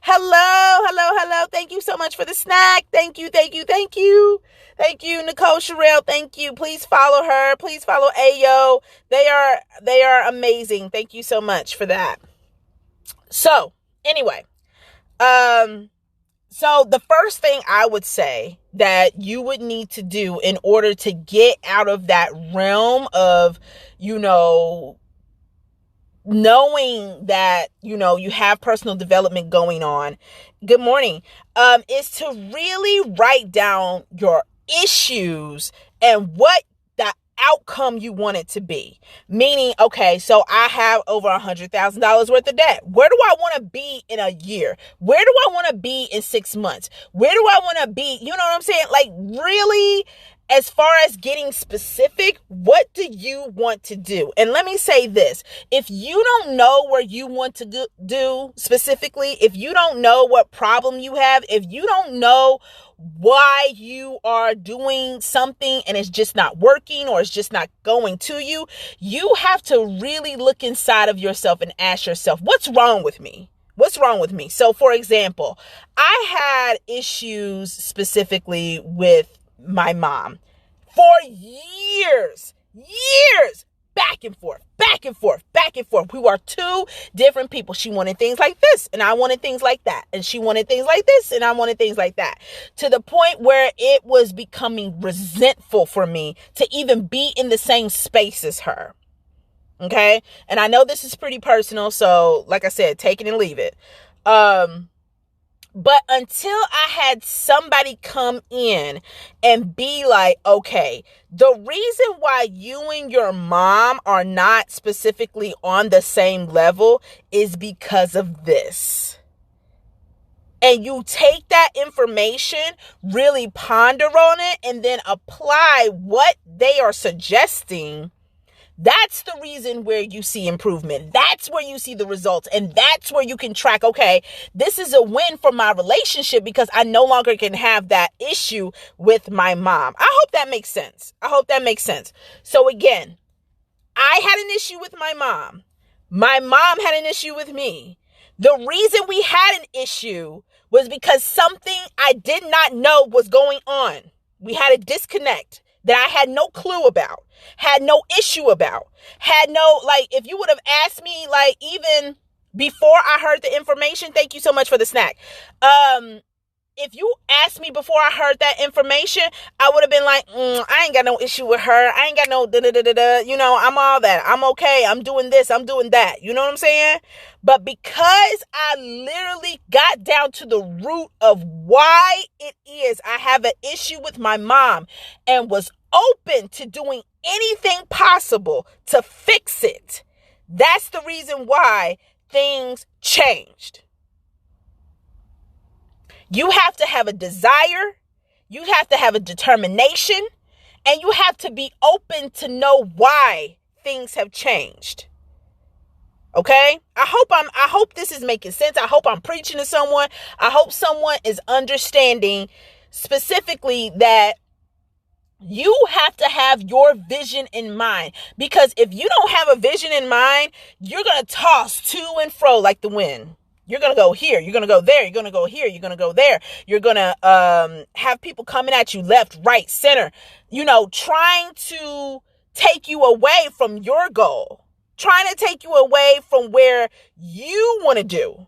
Hello. Thank you so much for the snack. Thank you. Thank you, Nicole Sherrill. Thank you. Please follow her. Please follow Ayo. They are amazing. Thank you so much for that. So, anyway, so the first thing I would say that you would need to do in order to get out of that realm of, knowing that, you have personal development going on. Good morning. Is to really write down your issues and what the outcome you want it to be. Meaning, okay, so I have over $100,000 worth of debt. Where do I want to be in a year? Where do I want to be in 6 months? Where do I want to be? You know what I'm saying? Like, really, as far as getting specific, what do you want to do? And let me say this. If you don't know where you want to do specifically, if you don't know what problem you have, if you don't know why you are doing something and it's just not working or it's just not going to you, you have to really look inside of yourself and ask yourself, what's wrong with me? What's wrong with me? So, for example, I had issues specifically with my mom for years, back and forth. We were two different people. She wanted things like this and I wanted things like that. And she wanted things like this and I wanted things like that. To the point where it was becoming resentful for me to even be in the same space as her. Okay? And I know this is pretty personal, so like I said, take it and leave it. But until I had somebody come in and be like, okay, the reason why you and your mom are not specifically on the same level is because of this. And you take that information, really ponder on it, and then apply what they are suggesting. That's the reason where you see improvement. That's where you see the results. And that's where you can track, okay, this is a win for my relationship because I no longer can have that issue with my mom. I hope that makes sense. So again, I had an issue with my mom. My mom had an issue with me. The reason we had an issue was because something I did not know was going on. We had a disconnect that I had no clue about, had no issue about, if you would have asked me, even before I heard the information, thank you so much for the snack. If you asked me before I heard that information, I would have been like, I ain't got no issue with her. I ain't got no I'm all that. I'm okay. I'm doing this. I'm doing that. You know what I'm saying? But because I literally got down to the root of why it is I have an issue with my mom and was open to doing anything possible to fix it, that's the reason why things changed. You have to have a desire, you have to have a determination, and you have to be open to know why things have changed. Okay? I hope this is making sense. I hope I'm preaching to someone. I hope someone is understanding specifically that you have to have your vision in mind, because if you don't have a vision in mind, you're going to toss to and fro like the wind. You're going to go here. You're going to go there. You're going to go here. You're going to go there. You're going to have people coming at you left, right, center, trying to take you away from your goal, trying to take you away from where you want to do.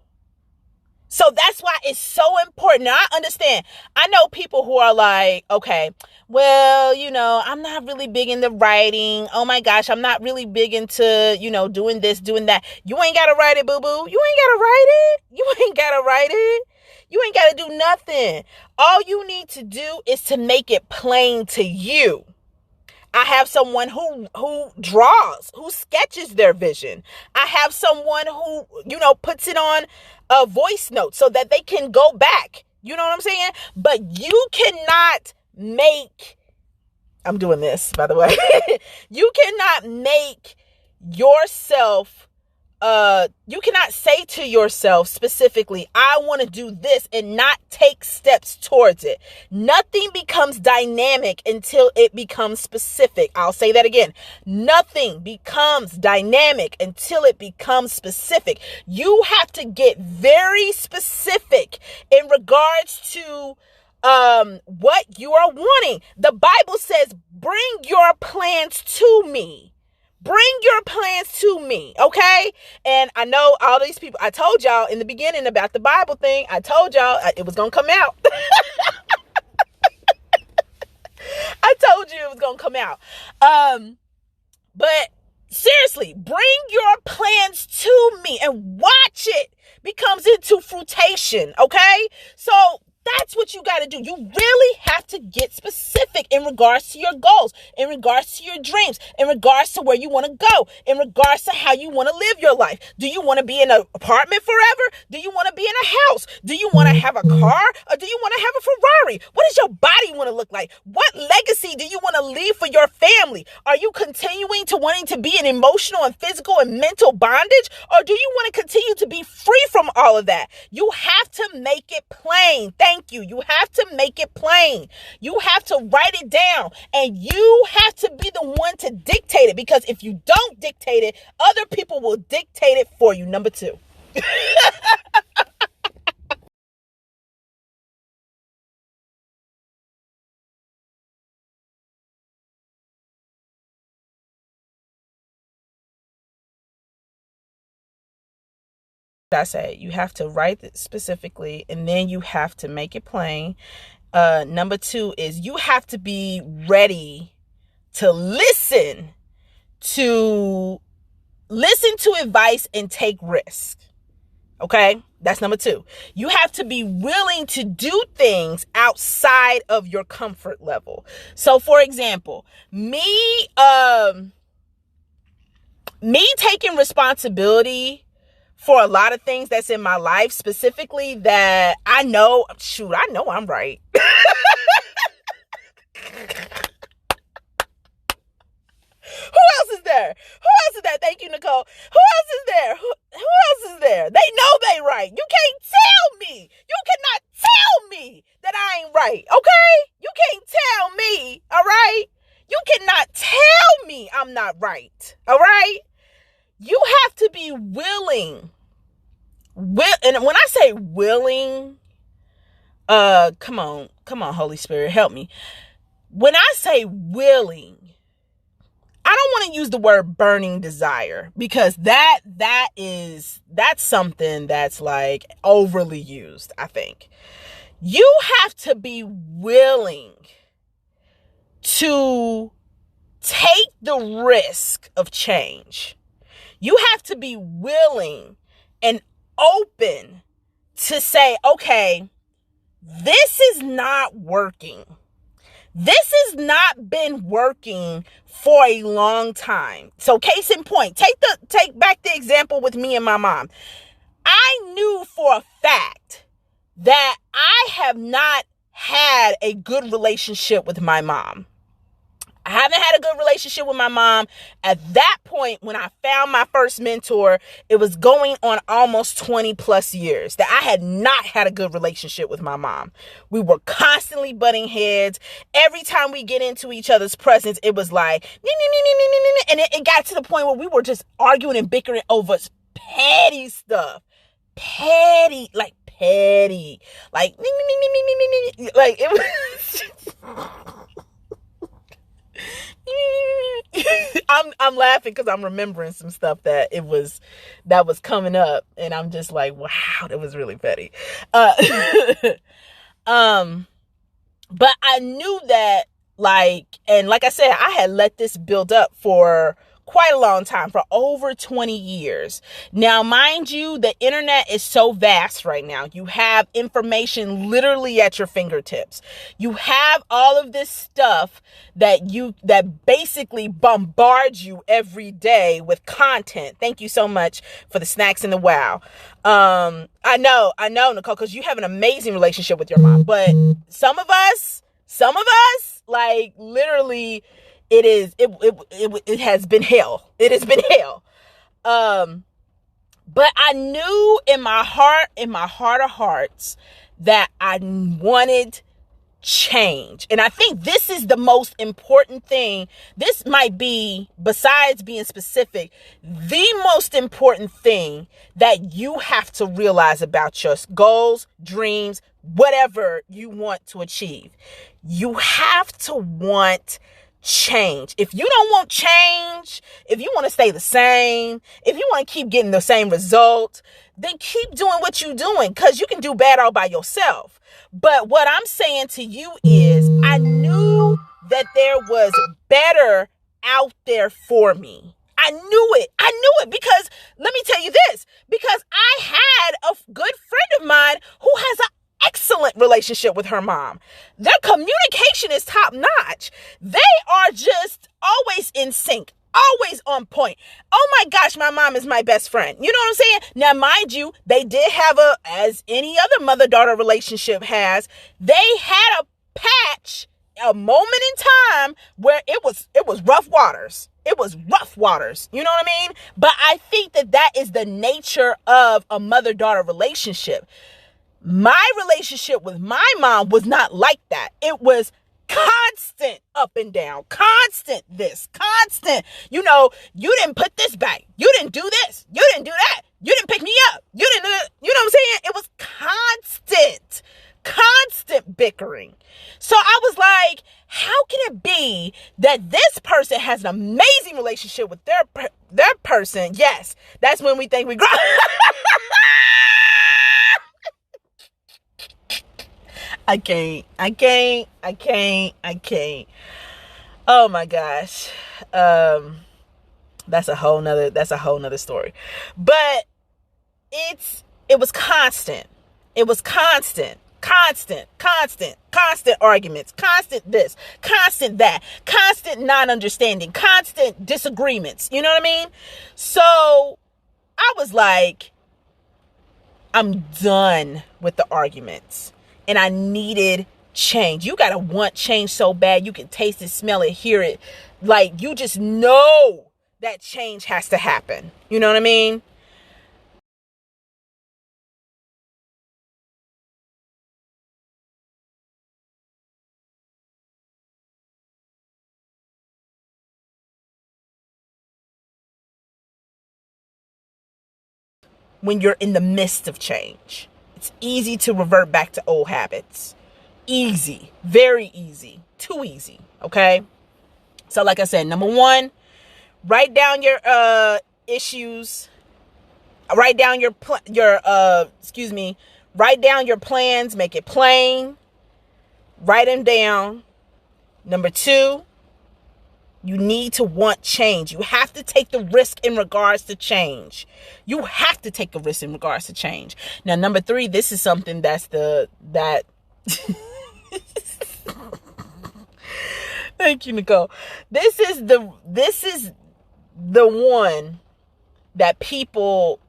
So that's why it's so important. Now, I understand. I know people who are like, okay, well, I'm not really big into writing. Oh my gosh, I'm not really big into, doing this, doing that. You ain't got to write it, boo-boo. You ain't got to write it. You ain't got to write it. You ain't got to do nothing. All you need to do is to make it plain to you. I have someone who draws, who sketches their vision. I have someone who, puts it on a voice note so that they can go back. You know what I'm saying? But you cannot I'm doing this, by the way. You cannot make yourself you cannot say to yourself specifically, I want to do this, and not take steps towards it. Nothing becomes dynamic until it becomes specific. I'll say that again. Nothing becomes dynamic until it becomes specific. You have to get very specific in regards to what you are wanting. The Bible says, bring your plans to me. Bring your plans to me, okay? And I know all these people, I told y'all in the beginning about the Bible thing. I told y'all it was going to come out. I told you it was going to come out. But seriously, bring your plans to me and watch it becomes into fruition, okay? So that's what you got to do. You really have to get specific in regards to your goals, in regards to your dreams, in regards to where you want to go, in regards to how you want to live your life. Do you want to be in an apartment forever? Do you want to be in a house? Do you want to have a car, or do you want to have a Ferrari? What does your body want to look like? What legacy do you want to leave for your family? Are you continuing to wanting to be in emotional and physical and mental bondage, or do you want to continue to be free from all of that? You have to make it plain. Thank you. You have to make it plain. You have to write it down, and you have to be the one to dictate it, because if you don't dictate it, other people will dictate it for you. Number 2. I say you have to write it specifically, and then you have to make it plain. Number 2 is you have to be ready to listen to advice and take risk. Okay, that's number 2. You have to be willing to do things outside of your comfort level. So, for example, me taking responsibility for a lot of things that's in my life, specifically that I know I'm right. Who else is there? Thank you, Nicole. Who else is there? Who else is there? They know they right. You can't tell me. You cannot tell me that I ain't right, okay? You can't tell me, all right? You cannot tell me I'm not right, all right? You have to be willing. And when I say willing, come on, Holy Spirit, help me. When I say willing, I don't want to use the word burning desire, because that's something that's like overly used, I think. You have to be willing to take the risk of change. You have to be willing and open to say, okay, this is not working. This has not been working for a long time. So case in point, take back the example with me and my mom. I knew for a fact that I have not had a good relationship with my mom. I haven't had a good relationship with my mom. At that point, when I found my first mentor, it was going on almost 20 plus years that I had not had a good relationship with my mom. We were constantly butting heads. Every time we get into each other's presence, it was like, and it got to the point where we were just arguing and bickering over petty stuff. Petty. Like, it was... I'm laughing because I'm remembering some stuff that was coming up, and I'm just like, wow, that was really petty. But I knew that, like I said, I had let this build up for quite a long time, for over 20 years. Now, mind you, the internet is so vast right now. You have information literally at your fingertips. You have all of this stuff that basically bombards you every day with content. Thank you so much for the snacks and the wow. I know, Nicole, because you have an amazing relationship with your mom, but some of us, like, literally, it has been hell. It has been hell. But I knew in my heart of hearts, that I wanted change. And I think this is the most important thing. This might be, besides being specific, the most important thing that you have to realize about your goals, dreams, whatever you want to achieve. You have to want change. If you don't want change, if you want to stay the same, if you want to keep getting the same result, then keep doing what you're doing, because you can do bad all by yourself. But what I'm saying to you is, I knew that there was better out there for me. I knew it because, let me tell you this, because I had a good friend of mine who has an excellent relationship with her mom. Their communication is top notch. They are just always in sync, always on point. Oh my gosh, my mom is my best friend. You know what I'm saying? Now, mind you, they did have as any other mother-daughter relationship has, they had a patch, a moment in time where it was rough waters. It was rough waters. You know what I mean? But I think that is the nature of a mother-daughter relationship. My relationship with my mom was not like that. It was constant up and down, constant this, constant, you didn't put this back. You didn't do this. You didn't do that. You didn't pick me up. You didn't do it. You know what I'm saying? It was constant bickering. So I was like, how can it be that this person has an amazing relationship with their person? Yes, that's when we think we grow. I can't. Oh my gosh. That's a whole nother story. But it was constant. It was constant arguments, constant this, constant that, constant non-understanding, constant disagreements. You know what I mean? So I was like, I'm done with the arguments. And I needed change. You got to want change so bad. You can taste it, smell it, hear it. Like, you just know that change has to happen. You know what I mean? When you're in the midst of change, it's easy to revert back to old habits. Easy, very easy, too easy. Okay. So like I said, number one, write down your issues. Write down write down your plans, make it plain. Write them down. Number two, you need to want change. You have to take the risk in regards to change. You have to take a risk in regards to change. Now, number three, this is something that thank you, Nicole. This is the one that people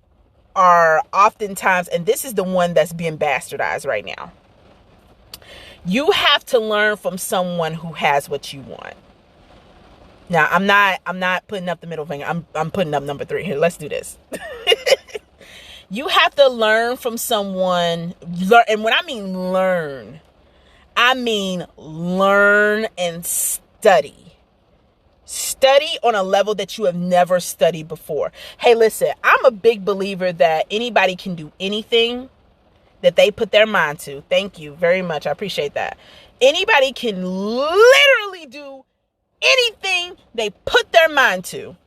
are oftentimes, and this is the one that's being bastardized right now. You have to learn from someone who has what you want. Now, I'm not putting up the middle finger. I'm putting up number three here. Let's do this. You have to learn from someone. And when I mean learn, I mean learn and study. Study on a level that you have never studied before. Hey, listen, I'm a big believer that anybody can do anything that they put their mind to. Thank you very much. I appreciate that. Anybody can literally do anything they put their mind to.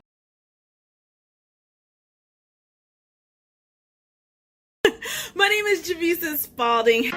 My name is Jamisa Spalding.